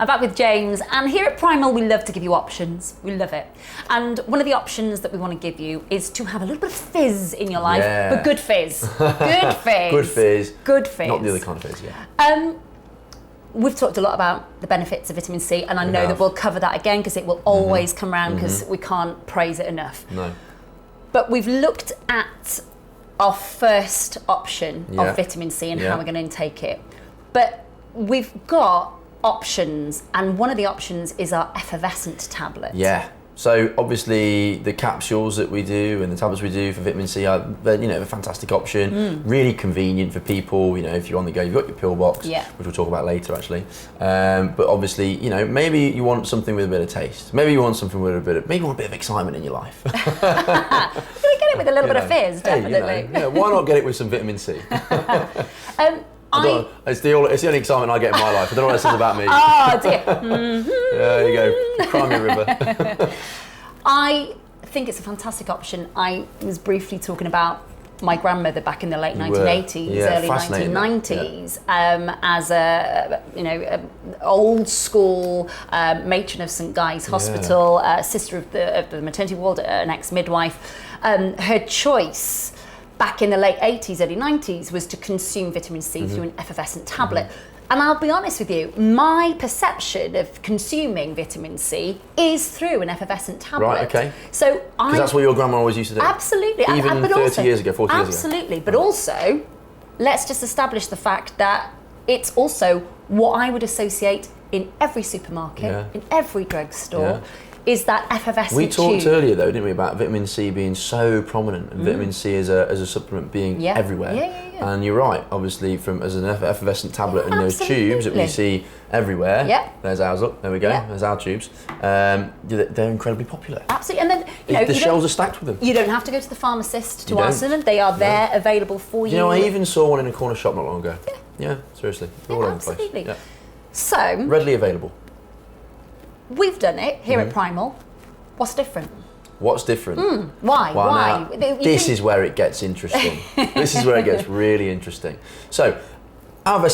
I'm back with James, and here at Primal we love to give you options. We love it. And one of the options that we want to give you is to have a little bit of fizz in your life, but good fizz. Good fizz. Good fizz. Good fizz. Not the other kind of fizz, yeah. We've talked a lot about the benefits of vitamin C, and I know that we'll cover that again because it will always come around because we can't praise it enough. No. But we've looked at our first option of vitamin C and how we're going to intake it. But we've got options, and one of the options is our effervescent tablet. Yeah. So obviously the capsules that we do and the tablets we do for vitamin C are, a fantastic option. Really convenient for people. If you're on the go, you've got your pill box, which we'll talk about later actually. But obviously, maybe you want something with a bit of taste. Maybe you want something with maybe you want a bit of excitement in your life. We get it with a little bit of fizz, definitely. Why not get it with some vitamin C? It's the only excitement I get in my life. I don't know what it says about me. Oh dear. There you go. Cry me a river. I think it's a fantastic option. I was briefly talking about my grandmother back in the late 1980s, early 1990s, as a old school matron of St Guy's Hospital, sister of the maternity ward, an ex-midwife. Her choice back in the late 80s, early 90s, was to consume vitamin C through an effervescent tablet. And I'll be honest with you, my perception of consuming vitamin C is through an effervescent tablet. Right, okay. So because that's what your grandma always used to do. Absolutely. Even 30 years ago, 40 years ago. Absolutely. But also, let's just establish the fact that it's also what I would associate in every supermarket, in every drugstore, is that effervescent We talked tube. earlier, though, didn't we, about vitamin C being so prominent and vitamin C as a supplement being everywhere. And you're right, obviously, as an effervescent tablet in those tubes that we see everywhere. There's ours, look, there we go, there's our tubes. They're incredibly popular. Absolutely, and then the shelves are stacked with them. You don't have to go to the pharmacist to ask them; they are there, available for you. I even saw one in a corner shop not long ago. Yeah, seriously, they're all over the place. Absolutely. So readily available. We've done it here at Primal. What's different? What's different? Why? Now, this is where it gets interesting. This is where it gets really interesting. So, our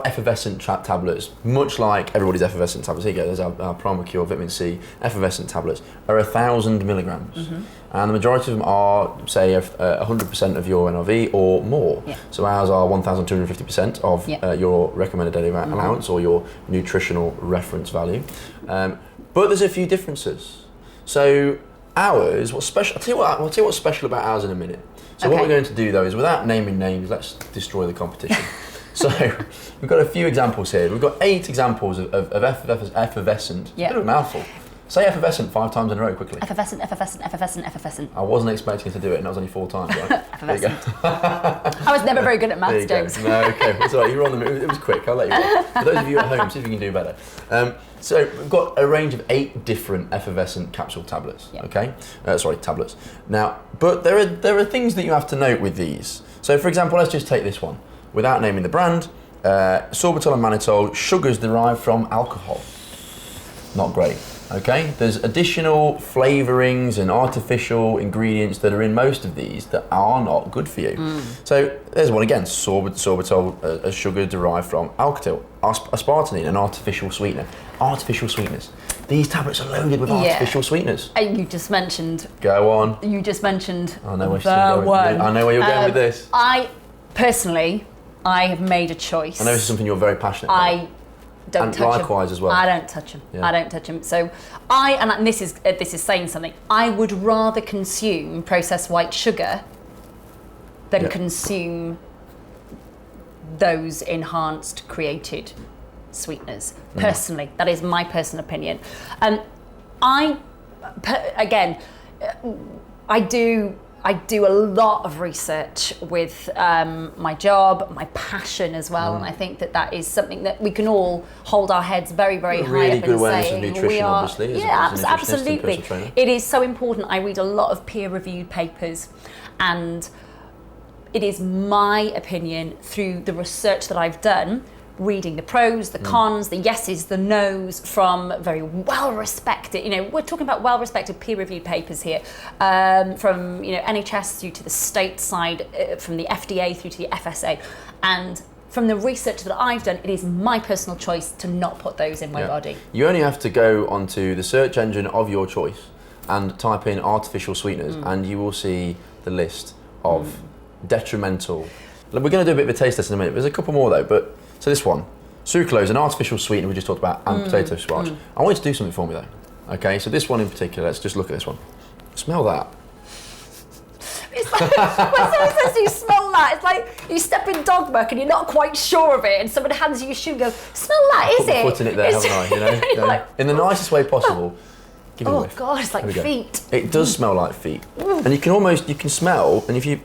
effervescent tablets, much like everybody's effervescent tablets, here you go, there's our Primal Cure Vitamin C effervescent tablets, are 1,000 milligrams. And the majority of them are, say, 100% of your NRV or more. So ours are 1,250% of your recommended daily allowance or your nutritional reference value. But there's a few differences. So ours, I'll tell you what's special about ours in a minute. So what we're going to do though is, without naming names, let's destroy the competition. So we've got a few examples here. We've got 8 examples of effervescent. Bit of a mouthful. Say effervescent 5 times in a row quickly. Effervescent, effervescent, effervescent, effervescent. I wasn't expecting you to do it, and that was only 4 times, right? Effervescent. I was never very good at maths, James. No, okay, it's all right. You were on the move. It was quick. I'll let you go. For those of you at home, see if you can do better. So we've got a range of 8 different effervescent capsule tablets. Okay, tablets. Now, but there are things that you have to note with these. So, for example, let's just take this one, without naming the brand. Sorbitol and mannitol, sugars derived from alcohol. Not great. Okay, there's additional flavourings and artificial ingredients that are in most of these that are not good for you. So there's one again, sorbitol, a sugar derived from alkyl, aspartame, an artificial sweetener. Artificial sweeteners. These tablets are loaded with artificial sweeteners. You just mentioned. Go on. You just mentioned. I know where you're going with this. I personally have made a choice. I know this is something you're very passionate about. Don't and touch likewise them. as well. I don't touch them. I don't touch them. So and this is saying something. I would rather consume processed white sugar than consume those enhanced created sweeteners. Personally, that is my personal opinion. I do a lot of research with my job, my passion as well, and I think that is something that we can all hold our heads very, very high really up good and awareness say of nutrition, obviously. Absolutely. It is so important. I read a lot of peer-reviewed papers, and it is my opinion, through the research that I've done, reading the pros, the cons, the yeses, the nos from very well-respected, we're talking about well-respected peer-reviewed papers here, from NHS through to the state side, from the FDA through to the FSA, and from the research that I've done, it is my personal choice to not put those in my body. You only have to go onto the search engine of your choice and type in artificial sweeteners, and you will see the list of detrimental. We're going to do a bit of a taste test in a minute. There's a couple more though, but so this one, sucralose, an artificial sweetener we just talked about, and potato starch. I want you to do something for me though. Okay, so this one in particular, let's just look at this one. Smell that. It's like when someone says you smell that, it's like you step in dog muck and you're not quite sure of it, and someone hands you a shoe and goes, smell that, is it? Put my foot in it there, haven't I? You know, like, in the nicest way possible. Give it a whiff. God, it's like feet. It does smell like feet, and you can smell, and if you.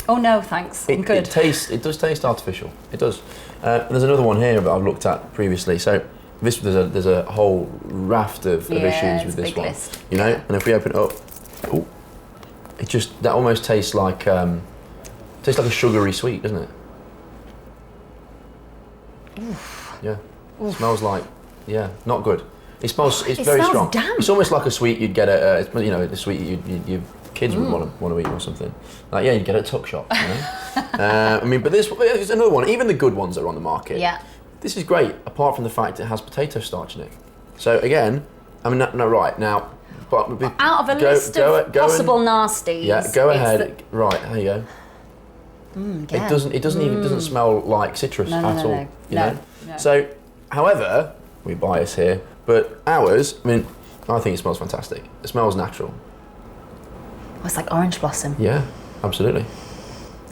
Oh no, thanks. I'm good. It does taste artificial. It does. There's another one here that I've looked at previously. So there's a whole raft of issues with this one. List. You know, and if we open it up, that almost tastes like a sugary sweet, doesn't it? Oof. Yeah. Oof. It smells like not good. It smells. It's very strong. Damp. It's almost like a sweet you'd get at the sweet your kids would want to eat or something. Like you'd get at a tuck shop. You know? I mean, but there's another one. Even the good ones that are on the market. Yeah. This is great. Apart from the fact it has potato starch in it. So again, I mean, no, right now. But out of a list of possible nasties. Yeah, go ahead. Right, there you go. It doesn't smell like citrus at all. No. So, however, we bias here, but ours, I mean, I think it smells fantastic. It smells natural. Oh, it's like orange blossom. Yeah, absolutely.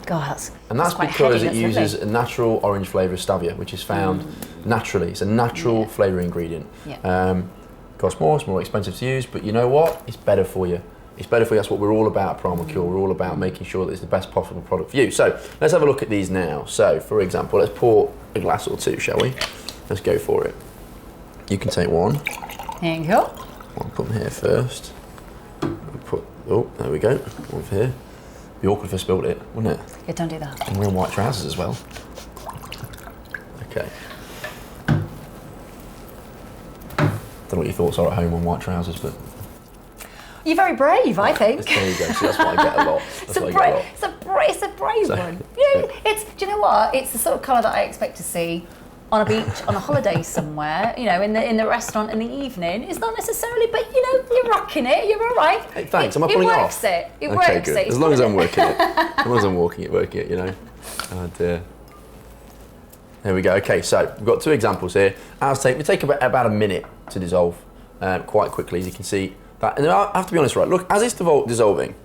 God, that's because it uses a natural orange flavour of stevia, which is found naturally. It's a natural flavouring ingredient. Yeah. Costs more, it's more expensive to use, but you know what? It's better for you. It's better for you. That's what we're all about at Primal Cure. We're all about making sure that it's the best possible product for you. So let's have a look at these now. So for example, let's pour a glass or two, shall we? Let's go for it. You can take one. There you go. I'll put them here first. There we go. One for here. It'd be awkward if I spilled it, wouldn't it? Yeah, don't do that. And we're in white trousers as well. Okay. Don't know what your thoughts are at home on white trousers, but you're very brave, I think. There you go. So that's what I get a lot. It's a brave one. Do you know what? It's the sort of colour that I expect to see on a beach, on a holiday somewhere. You know, in the restaurant in the evening. It's not necessarily, but you're rocking it. You're all right. Hey, thanks. Am I pulling it off? It works it. Good. As long as I'm working it. As long as I'm working it. You know. Oh dear. There we go. Okay, so we've got two examples here. Ours take about a minute to dissolve quite quickly, as you can see. That, and I have to be honest, right? Look, as it's dissolving,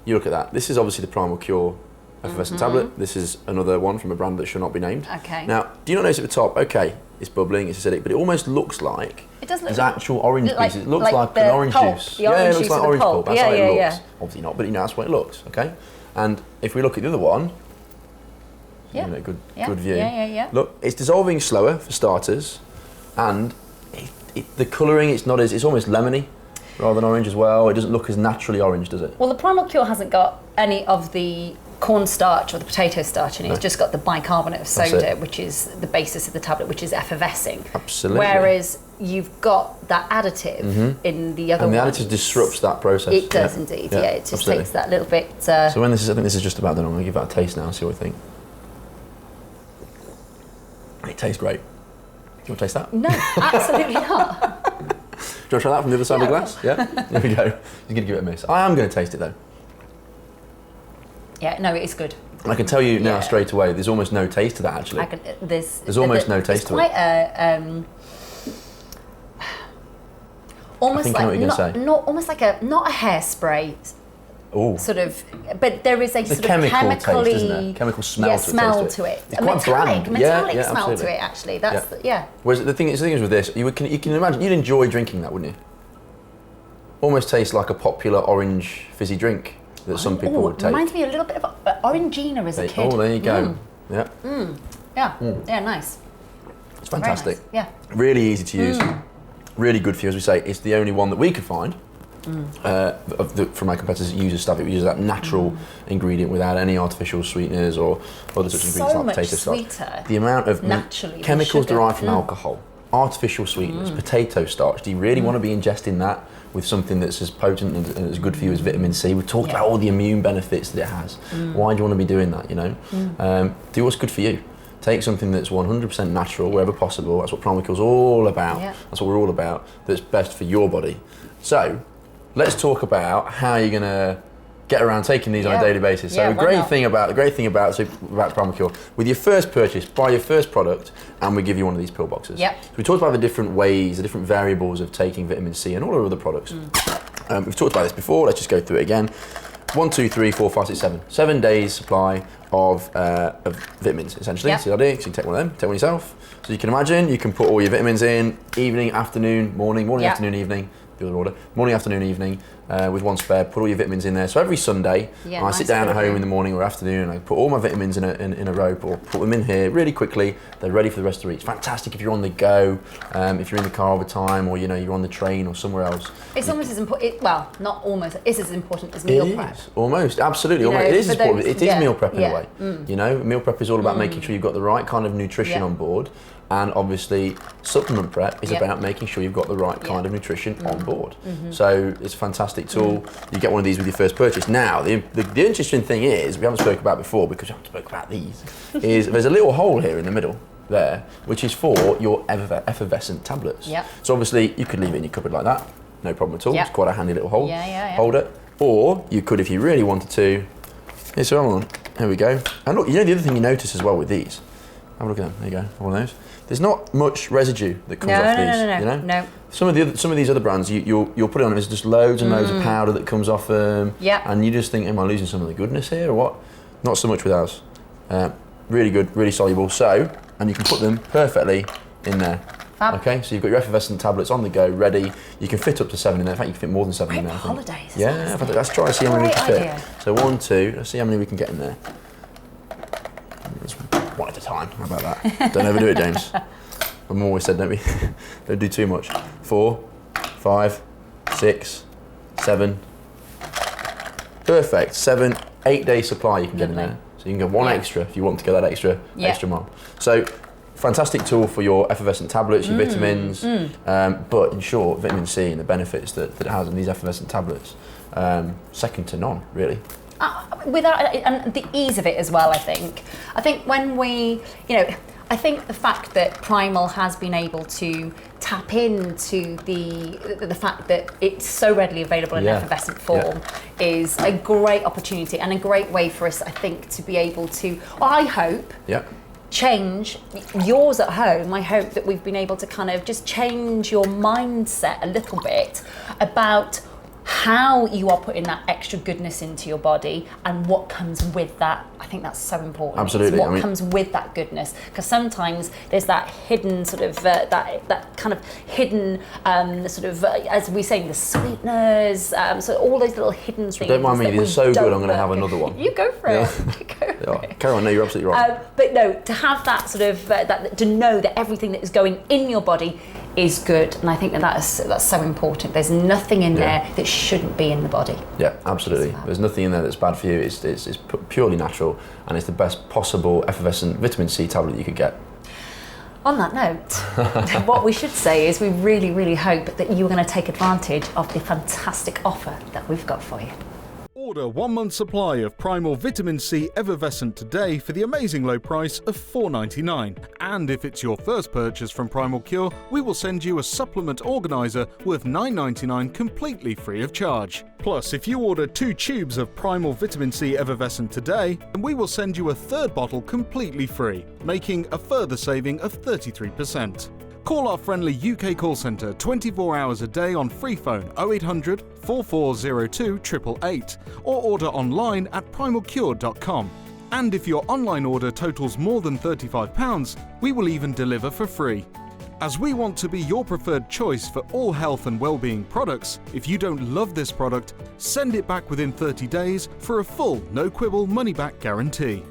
you look at that. This is obviously the Primal Cure effervescent tablet. This is another one from a brand that should not be named. Okay. Now, do you not notice at the top? Okay, it's bubbling, it's acidic, but it almost looks like there's actual orange pieces. It looks like an orange juice. Yeah, it looks like orange pulp. That's how it looks. Obviously not, but that's what it looks. Okay. And if we look at the other one. Yeah. Good view. Yeah. Look, it's dissolving slower for starters, and the colouring it's almost lemony rather than orange as well. It doesn't look as naturally orange, does it? Well, the Primal Cure hasn't got any of the cornstarch or the potato starch in it. It's just got the bicarbonate of soda, which is the basis of the tablet, which is effervescing. Absolutely. Whereas you've got that additive in the other one. And the additive disrupts that process. It does indeed. Yeah, it just takes that little bit. So I think this is just about done. I'm going to give that a taste now and see what I think. It tastes great. Do you want to taste that? No, absolutely not. Do you want to try that from the other side of the glass? Yeah? There we go. You're going to give it a miss. I am going to taste it though. Yeah, no, it is good. And I can tell you now straight away, there's almost no taste to that actually. There's almost no taste to it. It's quite almost like almost like not a hairspray. Ooh. Sort of, but there is a sort of chemical taste, isn't there? Chemical smell to it. It's quite bland. Metallic smell to it, actually. That's Whereas the thing is with this, you can imagine you'd enjoy drinking that, wouldn't you? Almost tastes like a popular orange fizzy drink that some people would take. Reminds me a little bit of Orangina as a kid. Oh, there you go. Yeah. Yeah, nice. It's fantastic. Nice. Yeah. Really easy to use. Really good for you, as we say. It's the only one that we could find. From my competitors that uses stevia, it uses that natural ingredient without any artificial sweeteners or other such ingredients like potato starch. The amount of chemicals derived from alcohol, artificial sweeteners, potato starch. Do you really want to be ingesting that with something that's as potent and as good for you as vitamin C? We've talked about all the immune benefits that it has. Why do you want to be doing that? Do what's good for you. take something that's 100% natural wherever possible. That's what Primal Cure's all about. Yeah. That's what we're all about. That's best for your body. So let's talk about how you're gonna get around taking these on a daily basis. So the great thing about Primal Cure, with your first purchase, buy your first product, and we give you one of these pill boxes. Yep. So we talked about the different ways, the different variables of taking vitamin C and all our other products. We've talked about this before. Let's just go through it again. 1, 2, 3, 4, 5, 6, 7. 7 days supply of vitamins, essentially. Yep. So you can take one of them, take one yourself. So you can imagine, you can put all your vitamins in, evening, afternoon, morning, afternoon, evening, the other order, morning, afternoon, evening, with one spare, put all your vitamins in there. So every Sunday, I sit down at home in the morning or afternoon, and I put all my vitamins in a rope, or put them in here really quickly. They're ready for the rest of the week. It's fantastic if you're on the go, if you're in the car all the time, or you're on the train or somewhere else. It's almost as important, well, not almost, it's as important as meal prep. Almost, absolutely. It is important. It is meal prep in a way. Meal prep is all about making sure you've got the right kind of nutrition on board. And obviously, supplement prep is about making sure you've got the right kind of nutrition on board. So it's a fantastic tool. You get one of these with your first purchase. Now, the interesting thing is, we haven't spoken about before because we haven't spoken about these, is there's a little hole here in the middle there, which is for your effervescent tablets. So obviously, you could leave it in your cupboard like that, no problem at all. It's quite a handy little hole holder. Or you could, if you really wanted to, here we go. And look, the other thing you notice as well with these, have a look at them, there you go, one of those. There's not much residue that comes off these. No. Some of these other brands, you'll put it on, there's just loads and loads of powder that comes off them. And you just think, am I losing some of the goodness here or what? Not so much with ours. Really good, really soluble. So, and you can put them perfectly in there. Fab. Okay, so you've got your effervescent tablets on the go, ready. You can fit up to 7 in there. In fact, you can fit more than 7 in there. Holidays. Yeah, let's try and see how many we can fit. So 1, 2, let's see how many we can get in there. One at a time, how about that? Don't overdo it, James. I've always said, don't do too much. 4, 5, 6, 7. Perfect. 7, 8 day supply you can get in there. So you can get one extra if you want to get that extra mile. So fantastic tool for your effervescent tablets, your vitamins, but in short, vitamin C and the benefits that it has in these effervescent tablets, second to none, really. And the ease of it as well, I think when we, I think the fact that Primal has been able to tap into the fact that it's so readily available in effervescent form is a great opportunity and a great way for us, I think, to be able to, I hope, change yours at home. I hope that we've been able to kind of just change your mindset a little bit about how you are putting that extra goodness into your body and what comes with that. I think that's so important. Absolutely. It's what comes with that goodness, because sometimes there's that hidden sort of that kind of hidden as we say, the sweeteners, so all those little hidden things. Don't mind me, they're so good. I'm going to have another one. You go for it. You go for it. Carry on. No, you're absolutely right. But no, to have that sort of to know that everything that is going in your body is good, and I think that's so important. There's nothing in there that shouldn't be in the body. Yeah, absolutely. There's nothing in there that's bad for you. It's purely natural, and it's the best possible effervescent vitamin C tablet you could get. On that note, what we should say is we really, really hope that you're going to take advantage of the fantastic offer that we've got for you. Order 1 month supply of Primal Vitamin C Effervescent today for the amazing low price of $4.99. And if it's your first purchase from Primal Cure, we will send you a supplement organizer worth $9.99 completely free of charge. Plus, if you order 2 tubes of Primal Vitamin C Effervescent today, then we will send you a 3rd bottle completely free, making a further saving of 33%. Call our friendly UK call centre 24 hours a day on free phone 0800 4402 888 or order online at primalcure.com. And if your online order totals more than £35, we will even deliver for free. As we want to be your preferred choice for all health and well-being products, if you don't love this product, send it back within 30 days for a full no-quibble money-back guarantee.